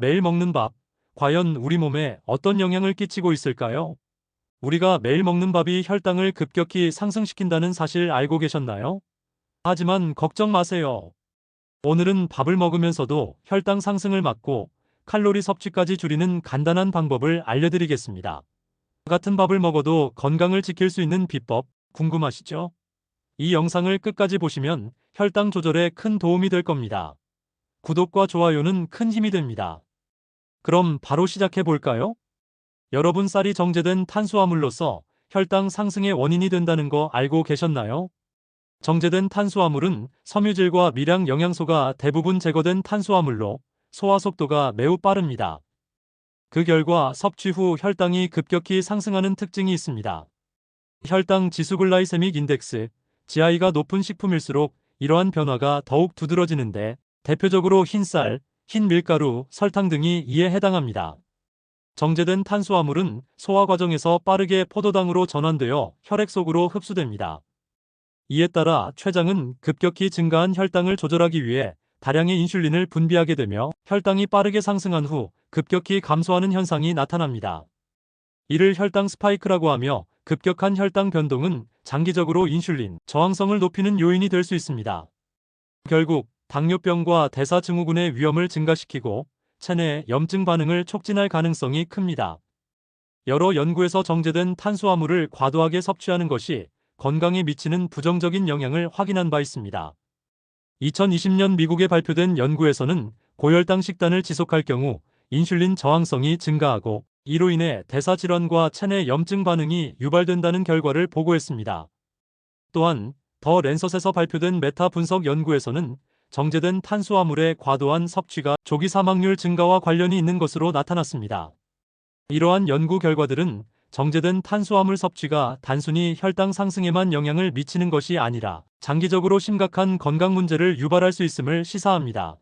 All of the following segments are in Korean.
매일 먹는 밥, 과연 우리 몸에 어떤 영향을 끼치고 있을까요? 우리가 매일 먹는 밥이 혈당을 급격히 상승시킨다는 사실 알고 계셨나요? 하지만 걱정 마세요. 오늘은 밥을 먹으면서도 혈당 상승을 막고 칼로리 섭취까지 줄이는 간단한 방법을 알려드리겠습니다. 같은 밥을 먹어도 건강을 지킬 수 있는 비법 궁금하시죠? 이 영상을 끝까지 보시면 혈당 조절에 큰 도움이 될 겁니다. 구독과 좋아요는 큰 힘이 됩니다. 그럼 바로 시작해 볼까요? 여러분, 쌀이 정제된 탄수화물로서 혈당 상승의 원인이 된다는 거 알고 계셨나요? 정제된 탄수화물은 섬유질과 미량 영양소가 대부분 제거된 탄수화물로 소화 속도가 매우 빠릅니다. 그 결과 섭취 후 혈당이 급격히 상승하는 특징이 있습니다. 혈당 지수 글라이세믹 인덱스, GI가 높은 식품일수록 이러한 변화가 더욱 두드러지는데, 대표적으로 흰쌀, 흰 밀가루, 설탕 등이 이에 해당합니다. 정제된 탄수화물은 소화 과정에서 빠르게 포도당으로 전환되어 혈액 속으로 흡수됩니다. 이에 따라 췌장은 급격히 증가한 혈당을 조절하기 위해 다량의 인슐린을 분비하게 되며 혈당이 빠르게 상승한 후 급격히 감소하는 현상이 나타납니다. 이를 혈당 스파이크라고 하며, 급격한 혈당 변동은 장기적으로 인슐린 저항성을 높이는 요인이 될 수 있습니다. 결국 당뇨병과 대사증후군의 위험을 증가시키고 체내 염증 반응을 촉진할 가능성이 큽니다. 여러 연구에서 정제된 탄수화물을 과도하게 섭취하는 것이 건강에 미치는 부정적인 영향을 확인한 바 있습니다. 2020년 미국에 발표된 연구에서는 고혈당 식단을 지속할 경우 인슐린 저항성이 증가하고, 이로 인해 대사질환과 체내 염증 반응이 유발된다는 결과를 보고했습니다. 또한 더 랜서스에서 발표된 메타 분석 연구에서는 정제된 탄수화물의 과도한 섭취가 조기 사망률 증가와 관련이 있는 것으로 나타났습니다. 이러한 연구 결과들은 정제된 탄수화물 섭취가 단순히 혈당 상승에만 영향을 미치는 것이 아니라 장기적으로 심각한 건강 문제를 유발할 수 있음을 시사합니다.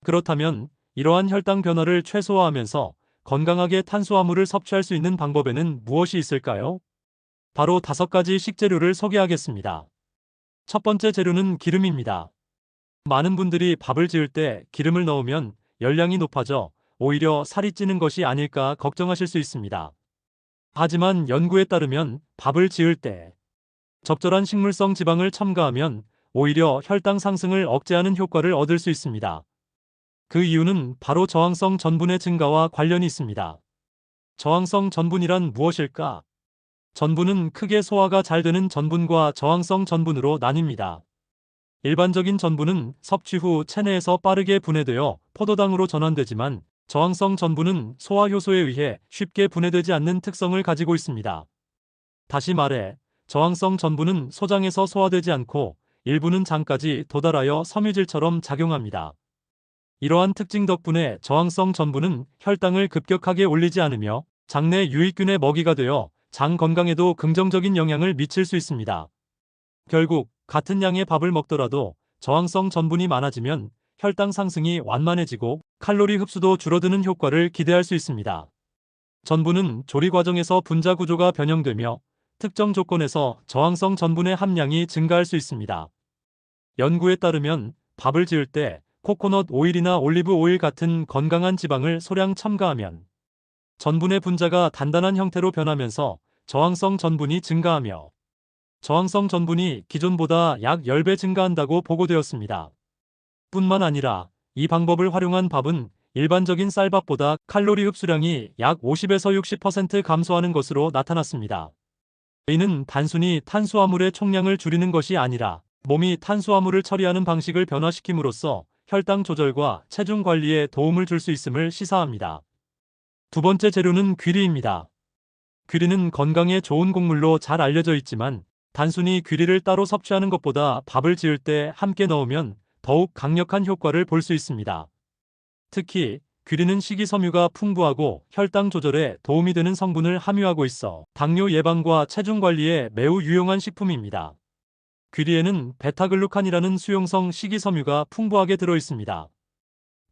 그렇다면 이러한 혈당 변화를 최소화하면서 건강하게 탄수화물을 섭취할 수 있는 방법에는 무엇이 있을까요? 바로 5가지 식재료를 소개하겠습니다. 첫 번째 재료는 기름입니다. 많은 분들이 밥을 지을 때 기름을 넣으면 열량이 높아져 오히려 살이 찌는 것이 아닐까 걱정하실 수 있습니다. 하지만 연구에 따르면 밥을 지을 때 적절한 식물성 지방을 첨가하면 오히려 혈당 상승을 억제하는 효과를 얻을 수 있습니다. 그 이유는 바로 저항성 전분의 증가와 관련이 있습니다. 저항성 전분이란 무엇일까? 전분은 크게 소화가 잘 되는 전분과 저항성 전분으로 나뉩니다. 일반적인 전분은 섭취 후 체내에서 빠르게 분해되어 포도당으로 전환되지만, 저항성 전분은 소화 효소에 의해 쉽게 분해되지 않는 특성을 가지고 있습니다. 다시 말해, 저항성 전분은 소장에서 소화되지 않고 일부는 장까지 도달하여 섬유질처럼 작용합니다. 이러한 특징 덕분에 저항성 전분은 혈당을 급격하게 올리지 않으며 장내 유익균의 먹이가 되어 장 건강에도 긍정적인 영향을 미칠 수 있습니다. 결국 같은 양의 밥을 먹더라도 저항성 전분이 많아지면 혈당 상승이 완만해지고 칼로리 흡수도 줄어드는 효과를 기대할 수 있습니다. 전분은 조리 과정에서 분자 구조가 변형되며 특정 조건에서 저항성 전분의 함량이 증가할 수 있습니다. 연구에 따르면 밥을 지을 때 코코넛 오일이나 올리브 오일 같은 건강한 지방을 소량 첨가하면 전분의 분자가 단단한 형태로 변하면서 저항성 전분이 증가하며, 저항성 전분이 기존보다 약 10배 증가한다고 보고되었습니다. 뿐만 아니라 이 방법을 활용한 밥은 일반적인 쌀밥보다 칼로리 흡수량이 약 50에서 60% 감소하는 것으로 나타났습니다. 이는 단순히 탄수화물의 총량을 줄이는 것이 아니라 몸이 탄수화물을 처리하는 방식을 변화시킴으로써 혈당 조절과 체중 관리에 도움을 줄 수 있음을 시사합니다. 두 번째 재료는 귀리입니다. 귀리는 건강에 좋은 곡물로 잘 알려져 있지만, 단순히 귀리를 따로 섭취하는 것보다 밥을 지을 때 함께 넣으면 더욱 강력한 효과를 볼 수 있습니다. 특히 귀리는 식이섬유가 풍부하고 혈당 조절에 도움이 되는 성분을 함유하고 있어 당뇨 예방과 체중 관리에 매우 유용한 식품입니다. 귀리에는 베타글루칸이라는 수용성 식이섬유가 풍부하게 들어 있습니다.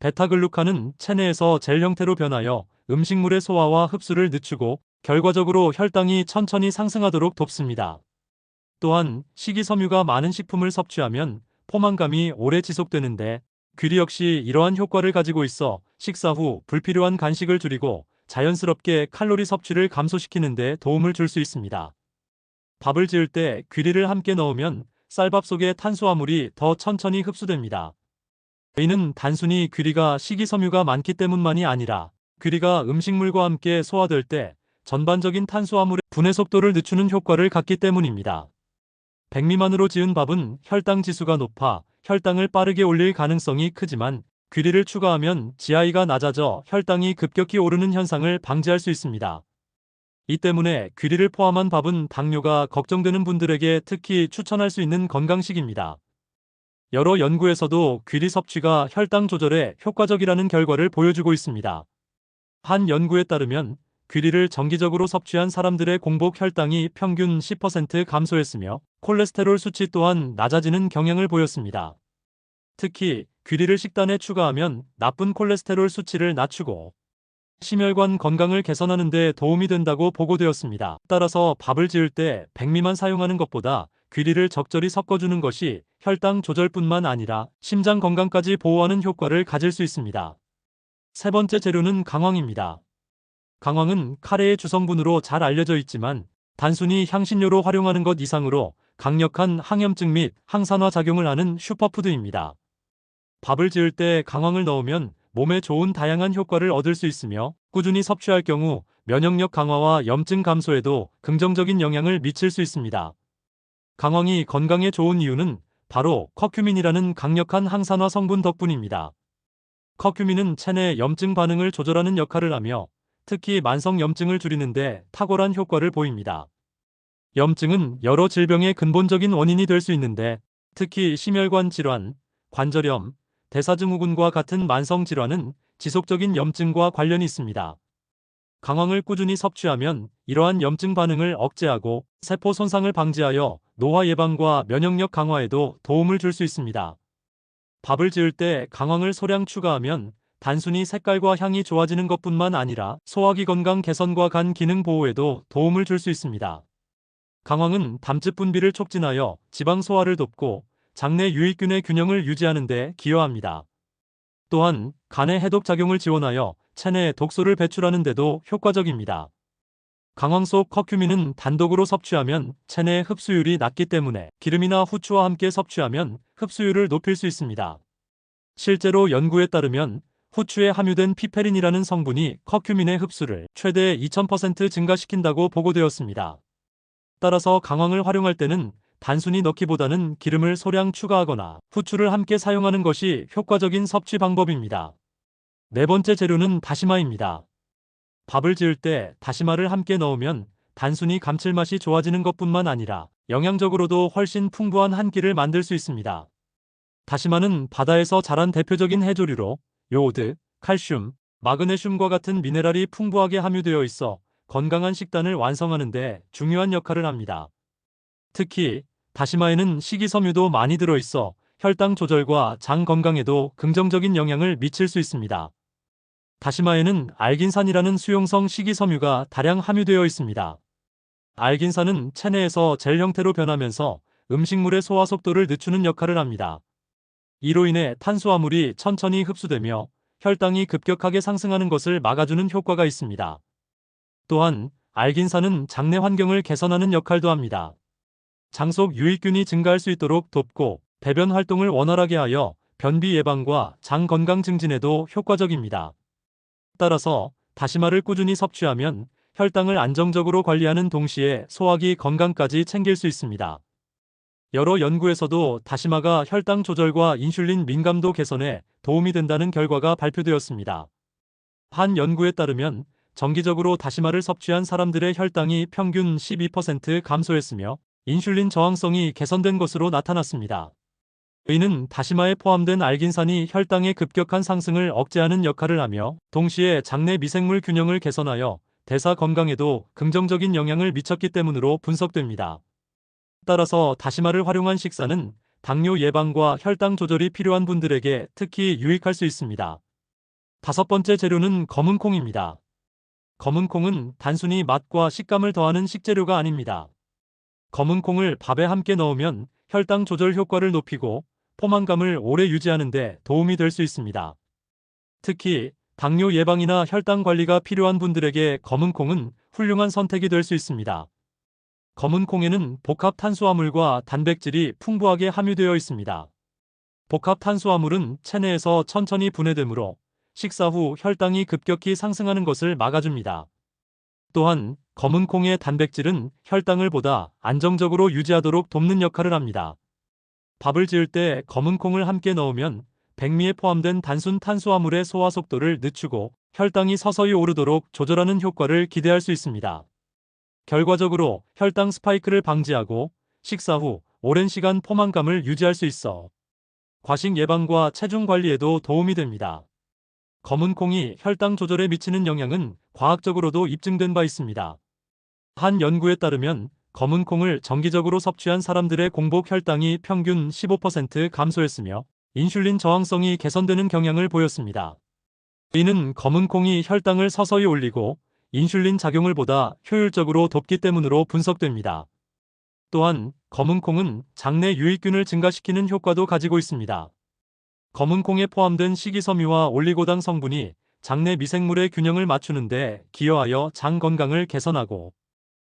베타글루칸은 체내에서 젤 형태로 변하여 음식물의 소화와 흡수를 늦추고 결과적으로 혈당이 천천히 상승하도록 돕습니다. 또한 식이섬유가 많은 식품을 섭취하면 포만감이 오래 지속되는데, 귀리 역시 이러한 효과를 가지고 있어 식사 후 불필요한 간식을 줄이고 자연스럽게 칼로리 섭취를 감소시키는 데 도움을 줄 수 있습니다. 밥을 지을 때 귀리를 함께 넣으면 쌀밥 속의 탄수화물이 더 천천히 흡수됩니다. 이는 단순히 귀리가 식이섬유가 많기 때문만이 아니라 귀리가 음식물과 함께 소화될 때 전반적인 탄수화물의 분해 속도를 늦추는 효과를 갖기 때문입니다. 백미만으로 지은 밥은 혈당 지수가 높아 혈당을 빠르게 올릴 가능성이 크지만 귀리를 추가하면 GI가 낮아져 혈당이 급격히 오르는 현상을 방지할 수 있습니다. 이 때문에 귀리를 포함한 밥은 당뇨가 걱정되는 분들에게 특히 추천할 수 있는 건강식입니다. 여러 연구에서도 귀리 섭취가 혈당 조절에 효과적이라는 결과를 보여주고 있습니다. 한 연구에 따르면 귀리를 정기적으로 섭취한 사람들의 공복 혈당이 평균 10% 감소했으며 콜레스테롤 수치 또한 낮아지는 경향을 보였습니다. 특히 귀리를 식단에 추가하면 나쁜 콜레스테롤 수치를 낮추고 심혈관 건강을 개선하는 데 도움이 된다고 보고되었습니다. 따라서 밥을 지을 때 백미만 사용하는 것보다 귀리를 적절히 섞어주는 것이 혈당 조절뿐만 아니라 심장 건강까지 보호하는 효과를 가질 수 있습니다. 세 번째 재료는 강황입니다. 강황은 카레의 주성분으로 잘 알려져 있지만 단순히 향신료로 활용하는 것 이상으로 강력한 항염증 및 항산화 작용을 하는 슈퍼푸드입니다. 밥을 지을 때 강황을 넣으면 몸에 좋은 다양한 효과를 얻을 수 있으며 꾸준히 섭취할 경우 면역력 강화와 염증 감소에도 긍정적인 영향을 미칠 수 있습니다. 강황이 건강에 좋은 이유는 바로 커큐민이라는 강력한 항산화 성분 덕분입니다. 커큐민은 체내 염증 반응을 조절하는 역할을 하며 특히 만성 염증을 줄이는 데 탁월한 효과를 보입니다. 염증은 여러 질병의 근본적인 원인이 될 수 있는데 특히 심혈관 질환, 관절염, 대사증후군과 같은 만성 질환은 지속적인 염증과 관련이 있습니다. 강황을 꾸준히 섭취하면 이러한 염증 반응을 억제하고 세포 손상을 방지하여 노화 예방과 면역력 강화에도 도움을 줄 수 있습니다. 밥을 지을 때 강황을 소량 추가하면 단순히 색깔과 향이 좋아지는 것뿐만 아니라 소화기 건강 개선과 간 기능 보호에도 도움을 줄 수 있습니다. 강황은 담즙 분비를 촉진하여 지방 소화를 돕고 장내 유익균의 균형을 유지하는 데 기여합니다. 또한 간의 해독 작용을 지원하여 체내 독소를 배출하는 데도 효과적입니다. 강황 속 커큐민은 단독으로 섭취하면 체내 흡수율이 낮기 때문에 기름이나 후추와 함께 섭취하면 흡수율을 높일 수 있습니다. 실제로 연구에 따르면 후추에 함유된 피페린이라는 성분이 커큐민의 흡수를 최대 2000% 증가시킨다고 보고되었습니다. 따라서 강황을 활용할 때는 단순히 넣기보다는 기름을 소량 추가하거나 후추를 함께 사용하는 것이 효과적인 섭취 방법입니다. 네 번째 재료는 다시마입니다. 밥을 지을 때 다시마를 함께 넣으면 단순히 감칠맛이 좋아지는 것뿐만 아니라 영양적으로도 훨씬 풍부한 한 끼를 만들 수 있습니다. 다시마는 바다에서 자란 대표적인 해조류로 요오드, 칼슘, 마그네슘과 같은 미네랄이 풍부하게 함유되어 있어 건강한 식단을 완성하는 데 중요한 역할을 합니다. 특히 다시마에는 식이섬유도 많이 들어있어 혈당 조절과 장 건강에도 긍정적인 영향을 미칠 수 있습니다. 다시마에는 알긴산이라는 수용성 식이섬유가 다량 함유되어 있습니다. 알긴산은 체내에서 젤 형태로 변하면서 음식물의 소화 속도를 늦추는 역할을 합니다. 이로 인해 탄수화물이 천천히 흡수되며 혈당이 급격하게 상승하는 것을 막아주는 효과가 있습니다. 또한 알긴산은 장내 환경을 개선하는 역할도 합니다. 장 속 유익균이 증가할 수 있도록 돕고 배변 활동을 원활하게 하여 변비 예방과 장 건강 증진에도 효과적입니다. 따라서 다시마를 꾸준히 섭취하면 혈당을 안정적으로 관리하는 동시에 소화기 건강까지 챙길 수 있습니다. 여러 연구에서도 다시마가 혈당 조절과 인슐린 민감도 개선에 도움이 된다는 결과가 발표되었습니다. 한 연구에 따르면 정기적으로 다시마를 섭취한 사람들의 혈당이 평균 12% 감소했으며 인슐린 저항성이 개선된 것으로 나타났습니다. 이는 다시마에 포함된 알긴산이 혈당의 급격한 상승을 억제하는 역할을 하며 동시에 장내 미생물 균형을 개선하여 대사 건강에도 긍정적인 영향을 미쳤기 때문으로 분석됩니다. 따라서 다시마를 활용한 식사는 당뇨 예방과 혈당 조절이 필요한 분들에게 특히 유익할 수 있습니다. 다섯 번째 재료는 검은 콩입니다. 검은 콩은 단순히 맛과 식감을 더하는 식재료가 아닙니다. 검은 콩을 밥에 함께 넣으면 혈당 조절 효과를 높이고 포만감을 오래 유지하는 데 도움이 될 수 있습니다. 특히 당뇨 예방이나 혈당 관리가 필요한 분들에게 검은콩은 훌륭한 선택이 될 수 있습니다. 검은콩에는 복합 탄수화물과 단백질이 풍부하게 함유되어 있습니다. 복합 탄수화물은 체내에서 천천히 분해되므로 식사 후 혈당이 급격히 상승하는 것을 막아줍니다. 또한 검은콩의 단백질은 혈당을 보다 안정적으로 유지하도록 돕는 역할을 합니다. 밥을 지을 때 검은콩을 함께 넣으면 백미에 포함된 단순 탄수화물의 소화 속도를 늦추고 혈당이 서서히 오르도록 조절하는 효과를 기대할 수 있습니다. 결과적으로 혈당 스파이크를 방지하고 식사 후 오랜 시간 포만감을 유지할 수 있어 과식 예방과 체중 관리에도 도움이 됩니다. 검은콩이 혈당 조절에 미치는 영향은 과학적으로도 입증된 바 있습니다. 한 연구에 따르면 검은콩을 정기적으로 섭취한 사람들의 공복 혈당이 평균 15% 감소했으며 인슐린 저항성이 개선되는 경향을 보였습니다. 이는 검은콩이 혈당을 서서히 올리고 인슐린 작용을 보다 효율적으로 돕기 때문으로 분석됩니다. 또한 검은콩은 장내 유익균을 증가시키는 효과도 가지고 있습니다. 검은콩에 포함된 식이섬유와 올리고당 성분이 장내 미생물의 균형을 맞추는 데 기여하여 장 건강을 개선하고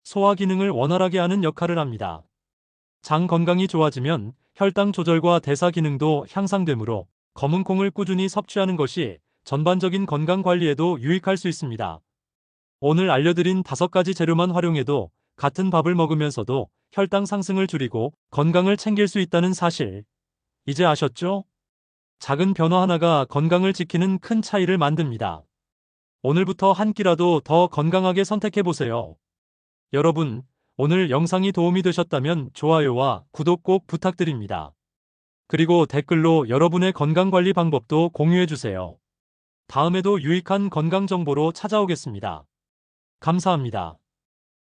소화 기능을 원활하게 하는 역할을 합니다. 장 건강이 좋아지면 혈당 조절과 대사 기능도 향상되므로 검은콩을 꾸준히 섭취하는 것이 전반적인 건강 관리에도 유익할 수 있습니다. 오늘 알려드린 5가지 재료만 활용해도 같은 밥을 먹으면서도 혈당 상승을 줄이고 건강을 챙길 수 있다는 사실, 이제 아셨죠? 작은 변화 하나가 건강을 지키는 큰 차이를 만듭니다. 오늘부터 한 끼라도 더 건강하게 선택해보세요. 여러분, 오늘 영상이 도움이 되셨다면 좋아요와 구독 꼭 부탁드립니다. 그리고 댓글로 여러분의 건강관리 방법도 공유해주세요. 다음에도 유익한 건강 정보로 찾아오겠습니다. 감사합니다.